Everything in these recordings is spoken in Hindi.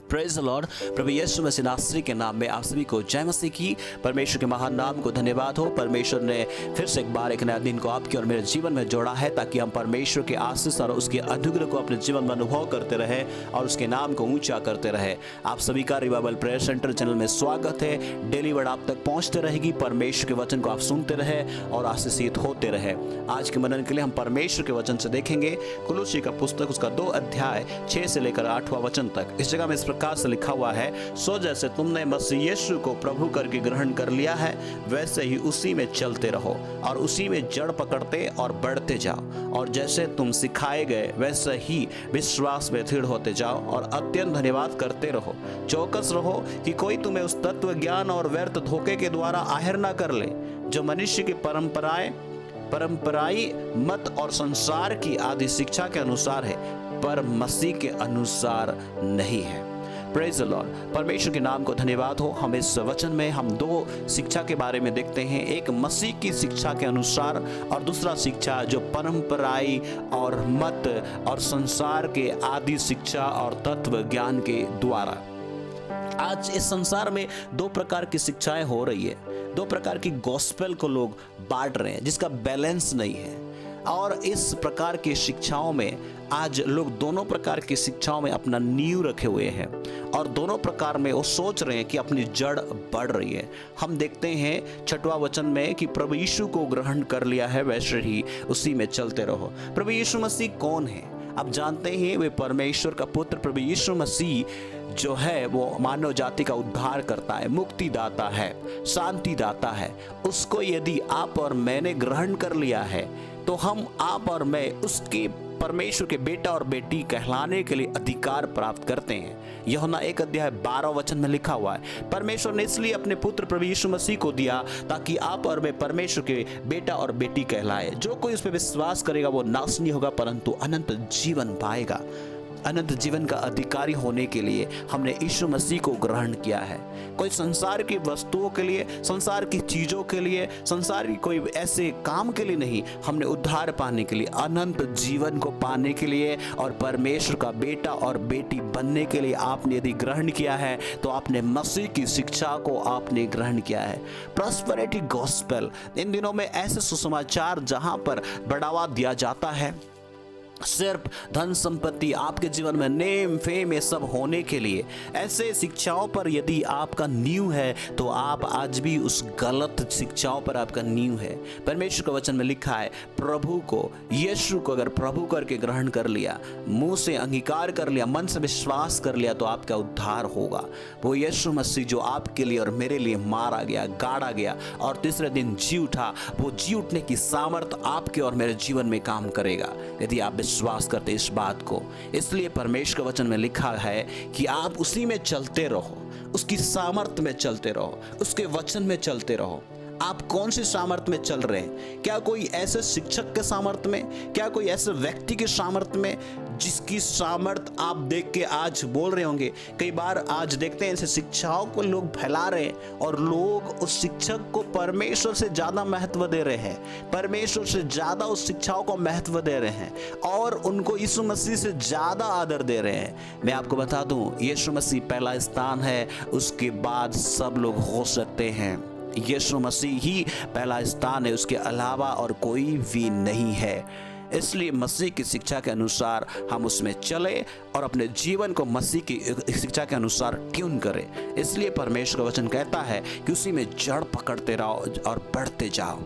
Praise the lord. प्रभु यीशु मसीह नासरी के नाम में आप सभी को जय मसीह की। परमेश्वर के महान नाम को धन्यवाद हो। परमेश्वर ने फिर से एक बार एक नया दिन को आपके और मेरे जीवन में जोड़ा है, ताकि हम परमेश्वर के आशीष और उसके अनुग्रह को अपने जीवन में अनुभव करते रहे और उसके नाम को ऊंचा करते रहे। आप सभी का रिवाइवल प्रेयर सेंटर चैनल में स्वागत है। डेली वर्ड आप तक पहुंचते रहेगी। परमेश्वर के वचन को आप सुनते रहे और आशीषित होते रहे। आज के मनन के लिए हम परमेश्वर के वचन से देखेंगे कुलुसी का पुस्तक, उसका 2 अध्याय 6 से लेकर 8वां वचन तक। इस जगह में इस प्रकार से लिखा हुआ है, सो जैसे तुमने मसीह यीशु को प्रभु करके ग्रहण कर लिया है, वैसे ही उसी में चलते रहो और उसी में जड़ पकड़ते और बढ़ते जाओ। और जैसे तुम सिखाए गए वैसे ही विश्वास में दृढ़ होते जाओ और अत्यंत धन्यवाद करते रहो। चौकस रहो कि कोई तुम्हें उस तत्व ज्ञान और व्यर्थ धोखे के द्वारा आहर न कर ले, जो मनुष्य की परंपराई मत और संसार की आदि शिक्षा के अनुसार है, पर मसीह के अनुसार नहीं है। Praise the Lord. परमेश्वर के नाम को धन्यवाद हो। हम इस वचन में हम 2 शिक्षा के बारे में देखते हैं, एक मसीह की शिक्षा के अनुसार और दूसरा शिक्षा जो परंपराई और मत और संसार के आदि शिक्षा और तत्व ज्ञान के द्वारा। आज इस संसार में 2 प्रकार की शिक्षाएं हो रही है, 2 प्रकार की गॉस्पेल को लोग बांट रहे हैं, जिसका बैलेंस नहीं है। और इस प्रकार की शिक्षाओं में आज लोग दोनों प्रकार की शिक्षाओं में अपना नींव रखे हुए हैं और दोनों प्रकार में वो सोच रहे हैं कि अपनी जड़ बढ़ रही है। हम देखते हैं 6वां वचन में कि प्रभु यीशु को ग्रहण कर लिया है, वैसे ही उसी में चलते रहो। प्रभु यीशु मसीह कौन है? आप जानते हैं वे परमेश्वर का पुत्र प्रभु यीशु मसीह जो है वो मानव जाति का उद्धार करता है, मुक्ति दाता है, शांति दाता है। उसको यदि आप और मैंने ग्रहण कर लिया है तो हम, आप और मैं उसके परमेश्वर के बेटा और बेटी कहलाने के लिए अधिकार प्राप्त करते हैं। यूहन्ना 1 अध्याय 12 वचन में लिखा हुआ है, परमेश्वर ने इसलिए अपने पुत्र प्रभु यीशु मसीह को दिया ताकि आप और मैं परमेश्वर के बेटा और बेटी कहलाए। जो कोई उस पर विश्वास करेगा वो नाश नहीं होगा परंतु अनंत जीवन पाएगा। अनंत जीवन का अधिकारी होने के लिए हमने यीशु मसीह को ग्रहण किया है। कोई संसार की वस्तुओं के लिए, संसार की चीजों के लिए, संसार की कोई ऐसे काम के लिए नहीं, हमने उद्धार पाने के लिए, अनंत जीवन को पाने के लिए और परमेश्वर का बेटा और बेटी बनने के लिए आपने यदि ग्रहण किया है तो आपने मसीह की शिक्षा को आपने ग्रहण किया है। प्रॉस्पेरिटी गॉस्पेल, इन दिनों में ऐसे सुसमाचार जहां पर बढ़ावा दिया जाता है, सिर्फ धन संपत्ति, आपके जीवन में नेम फेम ये सब होने के लिए, ऐसे शिक्षाओं पर यदि आपका नींव है तो आप आज भी उस गलत शिक्षाओं पर आपका नींव है। परमेश्वर का वचन में लिखा है, प्रभु को, यीशु को अगर प्रभु करके ग्रहण कर लिया, मुंह से अंगीकार कर लिया, मन से विश्वास कर लिया तो आपका उद्धार होगा। वो यीशु मसीह जो आपके लिए और मेरे लिए मारा गया, गाड़ा गया और तीसरे दिन जी उठा, वो जी उठने की सामर्थ आपके और मेरे जीवन में काम करेगा यदि आप विश्वास करते इस बात को। इसलिए परमेश्वर के वचन में लिखा है कि आप उसी में चलते रहो, उसकी सामर्थ में चलते रहो, उसके वचन में चलते रहो। आप कौन सी सामर्थ में चल रहे हैं? क्या कोई ऐसे शिक्षक के सामर्थ में, क्या कोई ऐसे व्यक्ति के सामर्थ में जिसकी सामर्थ आप देख के आज बोल रहे होंगे? कई बार आज देखते हैं ऐसे शिक्षाओं को लोग फैला रहे हैं और लोग उस शिक्षक को परमेश्वर से ज्यादा महत्व दे रहे हैं, परमेश्वर से ज्यादा उस शिक्षाओं को महत्व दे रहे हैं और उनको यीशु मसीह से ज्यादा आदर दे रहे हैं। मैं आपको बता दूं, यीशु मसीह पहला स्थान है, उसके बाद सब लोग हो सकते हैं। यीशु मसीह ही पहला स्थान है, उसके अलावा और कोई भी नहीं है। इसलिए मसीह की शिक्षा के अनुसार हम उसमें चले और अपने जीवन को मसीह की शिक्षा के अनुसार ट्यून करें। इसलिए परमेश्वर का वचन कहता है कि उसी में जड़ पकड़ते रहो और बढ़ते जाओ।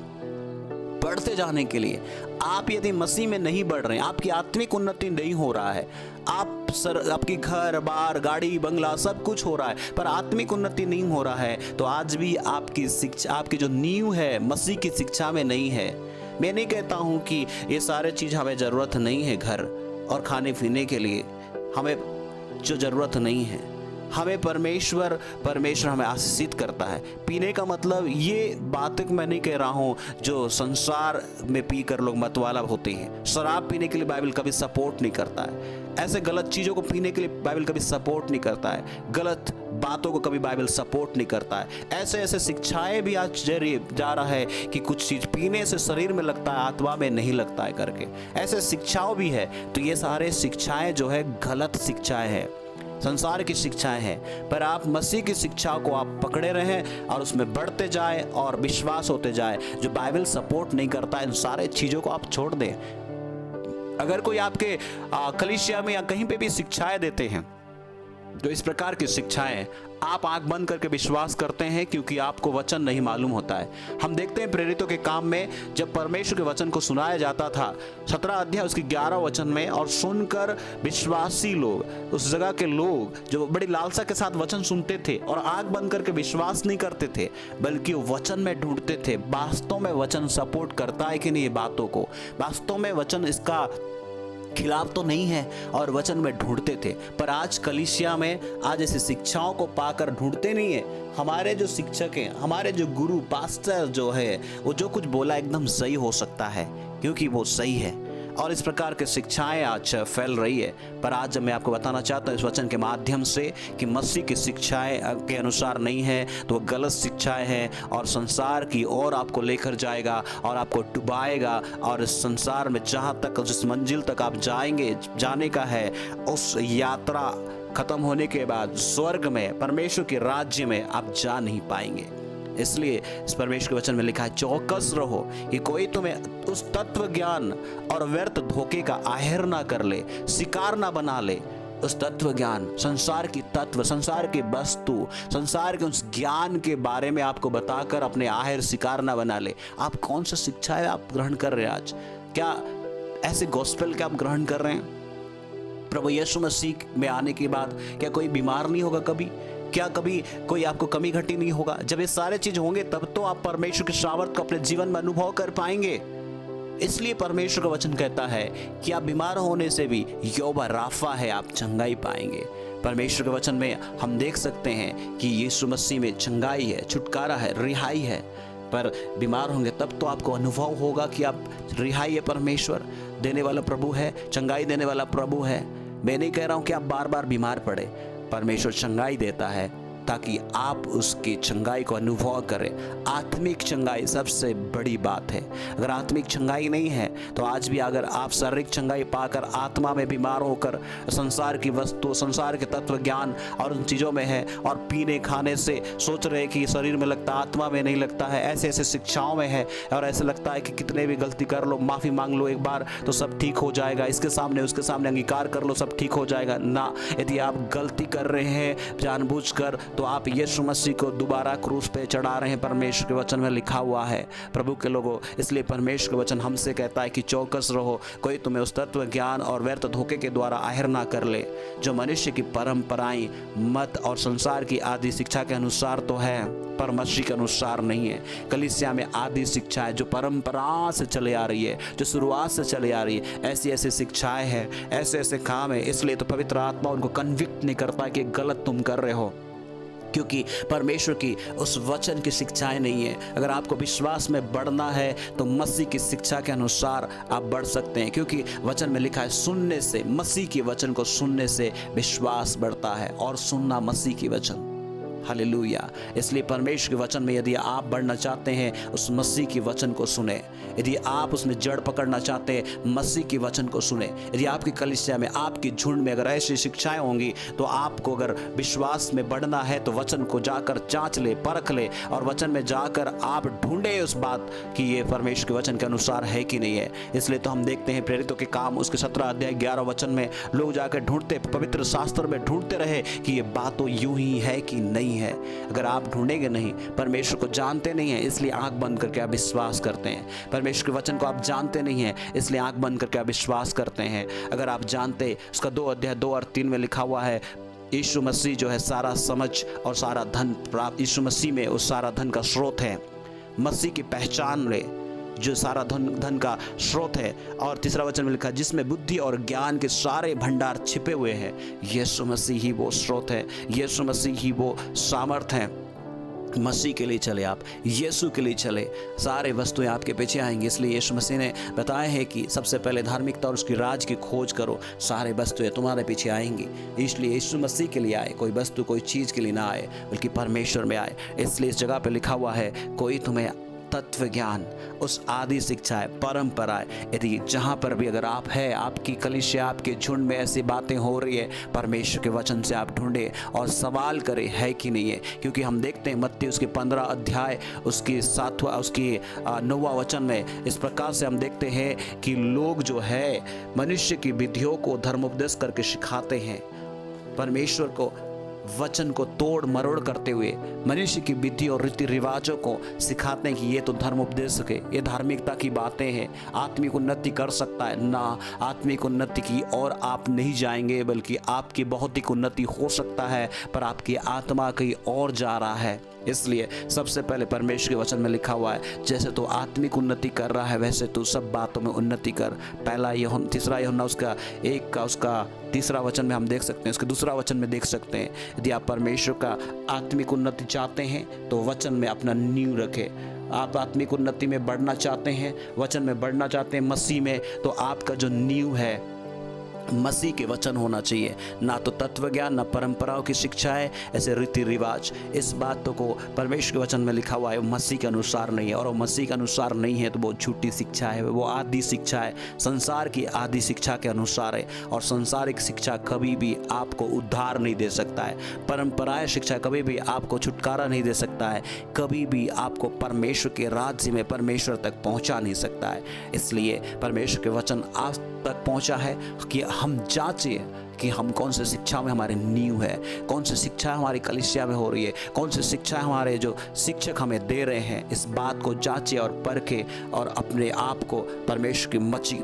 बढ़ते जाने के लिए आप यदि मसीह में नहीं बढ़ रहे हैं, आपकी आत्मिक उन्नति नहीं हो रहा है, आपकी घर बार गाड़ी बंगला सब कुछ हो रहा है पर आत्मिक उन्नति नहीं हो रहा है, तो आज भी आपकी शिक्षा, आपकी जो नींव है मसीह की शिक्षा में नहीं है। मैं नहीं कहता हूं कि ये सारे चीज हमें जरूरत नहीं है, घर और खाने पीने के लिए हमें जो जरूरत नहीं है, हमें परमेश्वर हमें आशीषित करता है। पीने का मतलब ये बात मैं नहीं कह रहा हूँ जो संसार में पी कर लोग मतवाला होते हैं। शराब पीने के लिए बाइबल कभी सपोर्ट नहीं करता है। ऐसे गलत चीज़ों को पीने के लिए बाइबल कभी सपोर्ट नहीं करता है। गलत बातों को कभी बाइबल सपोर्ट नहीं करता है। ऐसे शिक्षाएं भी आज जा रहा है कि कुछ चीज़ पीने से शरीर में लगता है, आत्मा में नहीं लगता है करके ऐसे शिक्षाओं भी है। तो ये सारे शिक्षाएं जो है गलत शिक्षाएं हैं, संसार की शिक्षाएं हैं। पर आप मसीह की शिक्षा को आप पकड़े रहें और उसमें बढ़ते जाए और विश्वास होते जाए। जो बाइबल सपोर्ट नहीं करता इन सारे चीज़ों को आप छोड़ दें। अगर कोई आपके कलीसिया में या कहीं पे भी शिक्षाएं देते हैं जो इस प्रकार की शिक्षाएं, आप आंख बंद करके विश्वास करते हैं क्योंकि आपको वचन नहीं मालूम होता है। हम देखते हैं प्रेरितों के काम में जब परमेश्वर के वचन को सुनाया जाता था 17 अध्याय उसकी 11 वचन में, और सुनकर विश्वासी लोग, उस जगह के लोग जो बड़ी लालसा के साथ वचन सुनते थे और आंख बंद करके विश्वास नहीं करते थे बल्कि वो वचन में ढूंढते थे वास्तव में वचन सपोर्ट करता है कि नहीं ये बातों को, वास्तव में वचन इसका खिलाफ तो नहीं है, और वचन में ढूंढते थे। पर आज कलीसिया में आज ऐसी शिक्षाओं को पाकर ढूंढते नहीं है। हमारे जो शिक्षक हैं, हमारे जो गुरु पास्टर जो है, वो जो कुछ बोला एकदम सही हो सकता है क्योंकि वो सही है, और इस प्रकार की शिक्षाएं आज फैल रही है। पर आज मैं आपको बताना चाहता हूँ इस वचन के माध्यम से कि मसीह की शिक्षाएं के अनुसार नहीं है तो वो गलत शिक्षाएं हैं और संसार की ओर आपको लेकर जाएगा और आपको डुबाएगा। और इस संसार में जहाँ तक, जिस मंजिल तक आप जाने का है, उस यात्रा खत्म होने के बाद स्वर्ग में, परमेश्वर के राज्य में आप जा नहीं पाएंगे। इसलिए इस परमेश्वर के वचन में लिखा है, चौकस रहो कि कोई तुम्हें उस तत्व ज्ञान और व्यर्थ धोखे का आहेर ना कर ले, शिकार ना बना ले। उस तत्व ज्ञान, संसार की तत्व, संसार की वस्तु, संसार के उस ज्ञान के बारे में आपको बताकर अपने आहेर शिकार ना बना ले। आप कौन सा शिक्षा है आप ग्रहण कर रहे हैं आज? क्या ऐसे गॉस्पेल के आप ग्रहण कर रहे हैं? प्रभु यीशु मसीह में आने के बाद क्या कोई बीमार नहीं होगा कभी? क्या कभी कोई आपको कमी घटी नहीं होगा? जब ये सारे चीज होंगे तब तो आप परमेश्वर के सामर्थ को अपने जीवन में अनुभव कर पाएंगे। इसलिए परमेश्वर का वचन कहता है कि आप बीमार होने से भी यहोवा राफा है, आप चंगाई पाएंगे। परमेश्वर के वचन में हम देख सकते हैं कि यीशु मसीह में चंगाई है, छुटकारा है, रिहाई है। पर बीमार होंगे तब तो आपको अनुभव होगा कि आप रिहाई है, परमेश्वर देने वाला प्रभु है, चंगाई देने वाला प्रभु है। मैं नहीं कह रहा हूं कि आप बार बार बीमार पड़े, परमेश्वर चंगाई देता है ताकि आप उसकी चंगाई को अनुभव करें। आत्मिक चंगाई सबसे बड़ी बात है। अगर आत्मिक चंगाई नहीं है तो आज भी अगर आप शारीरिक चंगाई पाकर आत्मा में बीमार होकर संसार की वस्तु, संसार के तत्व ज्ञान और उन चीज़ों में है और पीने खाने से सोच रहे कि शरीर में लगता, आत्मा में नहीं लगता है, ऐसे ऐसे शिक्षाओं में है और ऐसे लगता है कि कितने भी गलती कर लो, माफ़ी मांग लो एक बार तो सब ठीक हो जाएगा, इसके सामने उसके सामने अंगीकार कर लो सब ठीक हो जाएगा। ना, यदि आप गलती कर रहे हैं जानबूझकर तो आप यीशु मसीह को दोबारा क्रूस पे चढ़ा रहे हैं। परमेश्वर के वचन में लिखा हुआ है प्रभु के लोगों। इसलिए परमेश्वर का वचन हमसे कहता है कि चौकस रहो, कोई तुम्हें उस तत्व ज्ञान और व्यर्थ धोखे के द्वारा आहर ना कर ले जो मनुष्य की परंपराएं, मत और संसार की आदि शिक्षा के अनुसार तो है पर मसीह के अनुसार नहीं है। कलीसिया में आदि शिक्षा है जो परंपरा से चले आ रही है, जो शुरुआत से चले आ रही है, ऐसी ऐसी शिक्षाएं हैं, ऐसे ऐसे काम है। इसलिए तो पवित्र आत्मा उनको कन्विक्ट नहीं करता कि गलत तुम कर रहे हो, क्योंकि परमेश्वर की उस वचन की शिक्षाएं नहीं है। अगर आपको विश्वास में बढ़ना है तो मसीह की शिक्षा के अनुसार आप बढ़ सकते हैं, क्योंकि वचन में लिखा है सुनने से, मसीह के वचन को सुनने से विश्वास बढ़ता है और सुनना मसीह की वचन। हालेलुया। इसलिए परमेश्वर के वचन में यदि आप बढ़ना चाहते हैं उस मसीह की वचन को सुने। यदि आप उसमें जड़ पकड़ना चाहते हैं मसीह की वचन को सुने। यदि आपकी कलीसिया में, आपकी झुंड में अगर ऐसी शिक्षाएं होंगी तो आपको अगर विश्वास में बढ़ना है तो वचन को जाकर जांच ले, परख ले और वचन में जाकर आप ढूंढे उस बात कि ये परमेश्वर के वचन के अनुसार है कि नहीं है। इसलिए तो हम देखते हैं प्रेरितों के काम उसके 17 अध्याय 11 वचन में लोग जाकर ढूंढते, पवित्र शास्त्र में ढूंढते रहे कि ये बात तो यूं ही है कि नहीं है। अगर आप ढूंढेंगे नहीं, परमेश्वर को जानते नहीं है इसलिए आंख बंद करके आप विश्वास करते हैं। परमेश्वर के वचन को आप जानते नहीं हैं इसलिए आंख बंद करके आप विश्वास करते हैं। अगर आप जानते, उसका 2 अध्याय 2 और 3 में लिखा हुआ है यीशु मसीह जो है सारा समझ और सारा धन प्राप्त, यीशु मसीह में उस सारा धन का स्रोत है। मसीह की पहचान ले, जो सारा धन का स्रोत है। और तीसरा वचन में लिखा जिसमें बुद्धि और ज्ञान के सारे भंडार छिपे हुए हैं। यीशु मसीह ही वो स्रोत है, यीशु मसीह ही वो सामर्थ है। मसीह के लिए चले, आप यीशु के लिए चले, सारे वस्तुएं आपके पीछे आएंगी। इसलिए यीशु मसीह ने बताया है कि सबसे पहले धार्मिकता और उसकी राज की खोज करो, सारे वस्तुएं तुम्हारे पीछे आएंगी। इसलिए यीशु मसीह के लिए आए, कोई वस्तु कोई चीज़ के लिए ना आए, बल्कि परमेश्वर में आए। इसलिए इस जगह पे लिखा हुआ है कोई तुम्हें तत्व ज्ञान, उस आदि शिक्षाएं, परंपराएं, यदि जहाँ पर भी अगर आप है, आपकी कलीसिया, आपके झुंड में ऐसी बातें हो रही है, परमेश्वर के वचन से आप ढूंढे और सवाल करें है कि नहीं है। क्योंकि हम देखते हैं मत्ती उसके 15 अध्याय उसकी 9वां वचन में इस प्रकार से हम देखते हैं कि लोग जो है मनुष्य की विधियों को धर्मोपदेश करके सिखाते हैं, परमेश्वर को वचन को तोड़ मरोड़ करते हुए मनुष्य की विधि और रीति रिवाजों को सिखाते हैं कि ये तो धर्मोपदेश है, ये धार्मिकता की बातें हैं, आत्मिक उन्नति कर सकता है ना। आत्मिक उन्नति की और आप नहीं जाएंगे, बल्कि आपकी भौतिक उन्नति हो सकता है, पर आपकी आत्मा कहीं और जा रहा है। इसलिए सबसे पहले परमेश्वर के वचन में लिखा हुआ है जैसे तो आत्मिक उन्नति कर रहा है वैसे तो सब बातों में उन्नति कर। तीसरा यूहन्ना उसका 1 का उसका तीसरा वचन में हम देख सकते हैं, उसके दूसरा वचन में देख सकते हैं। यदि आप परमेश्वर का आत्मिक उन्नति चाहते हैं तो वचन में अपना नींव रखें। आप आत्मिक उन्नति में बढ़ना चाहते हैं, वचन में बढ़ना चाहते हैं मसीह में, तो आपका जो नींव है मसीह के वचन होना चाहिए, ना तो तत्व ज्ञान, ना परंपराओं की शिक्षाएं, ऐसे रीति रिवाज। इस बातों को परमेश्वर के वचन में लिखा हुआ है मसीह के अनुसार नहीं है, और वो मसीह के अनुसार नहीं है तो वो झूठी शिक्षा है, वो आदि शिक्षा है, संसार की आदि शिक्षा के अनुसार है। और संसारिक शिक्षा कभी भी आपको उद्धार नहीं दे सकता है, परंपराएं शिक्षा कभी भी आपको छुटकारा नहीं दे सकता है, कभी भी आपको परमेश्वर के राज्य में परमेश्वर तक पहुंचा नहीं सकता है। इसलिए परमेश्वर के वचन आप तक पहुंचा है कि हम जांचे कि हम कौन से शिक्षा में हमारे नींव है, कौन सी शिक्षा हमारी कलीसिया में हो रही है, कौन सी शिक्षा हमारे जो शिक्षक हमें दे रहे हैं। इस बात को जांचे और परखे और अपने आप को परमेश्वर की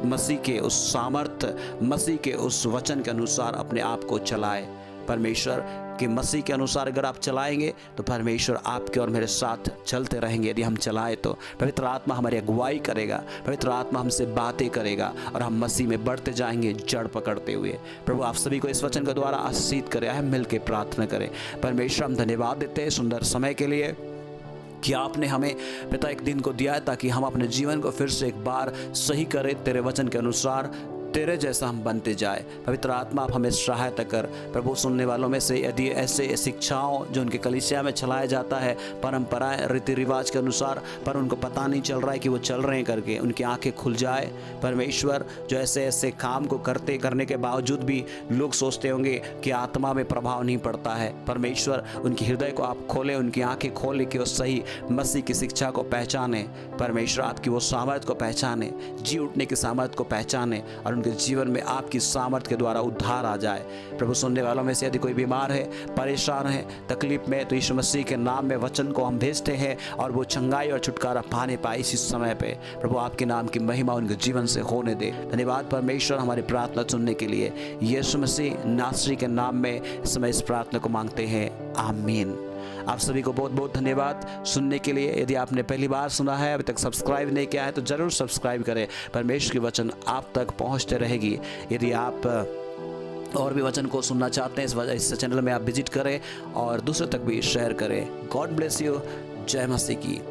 मसीह के उस सामर्थ्य, मसीह के उस वचन के अनुसार अपने आप को चलाए। परमेश्वर कि मसीह के अनुसार अगर आप चलाएंगे तो परमेश्वर आपके और मेरे साथ चलते रहेंगे। यदि हम चलाएं तो पवित्र आत्मा हमारी अगुवाई करेगा, पवित्र आत्मा हमसे बातें करेगा और हम मसीह में बढ़ते जाएंगे जड़ पकड़ते हुए। प्रभु आप सभी को इस वचन के द्वारा आशीषित करे। हम मिल के प्रार्थना करें। परमेश्वर हम धन्यवाद देते हैं सुंदर समय के लिए कि आपने हमें पिता एक दिन को दिया है ताकि हम अपने जीवन को फिर से एक बार सही करें, तेरे वचन के अनुसार तेरे जैसा हम बनते जाए। पवित्र आत्मा आप हमें सहायता कर। प्रभु सुनने वालों में से यदि ऐसे शिक्षाओं जो उनके कलीसिया में चलाया जाता है, परंपराएं रीति रिवाज के अनुसार, पर उनको पता नहीं चल रहा है कि वो चल रहे हैं करके, उनकी आंखें खुल जाए। परमेश्वर जो ऐसे काम को करने के बावजूद भी लोग सोचते होंगे कि आत्मा में प्रभाव नहीं पड़ता है, परमेश्वर उनके हृदय को आप खोले, उनकी आंखें खोले कि वो सही मसीह की शिक्षा को पहचाने। परमेश्वर आपकी वो सामर्थ को पहचाने, जी उठने की सामर्थ को पहचाने और उनके जीवन में आपकी सामर्थ के द्वारा उद्धार आ जाए। प्रभु सुनने वालों में से यदि कोई बीमार है, परेशान है, तकलीफ में, तो यीशु मसीह के नाम में वचन को हम भेजते हैं और वो चंगाई और छुटकारा पाने पाए इसी समय पे। प्रभु आपके नाम की महिमा उनके जीवन से होने दे। धन्यवाद परमेश्वर हमारी प्रार्थना सुनने के लिए। यीशु मसीह नासरी के नाम में इस समय इस प्रार्थना को मांगते हैं, आमीन। आप सभी को बहुत बहुत धन्यवाद सुनने के लिए। यदि आपने पहली बार सुना है, अभी तक सब्सक्राइब नहीं किया है, तो जरूर सब्सक्राइब करें। परमेश्वर की वचन आप तक पहुंचते रहेगी। यदि आप और भी वचन को सुनना चाहते हैं, इस चैनल में आप विजिट करें और दूसरे तक भी शेयर करें। God bless you. जय मसीह की।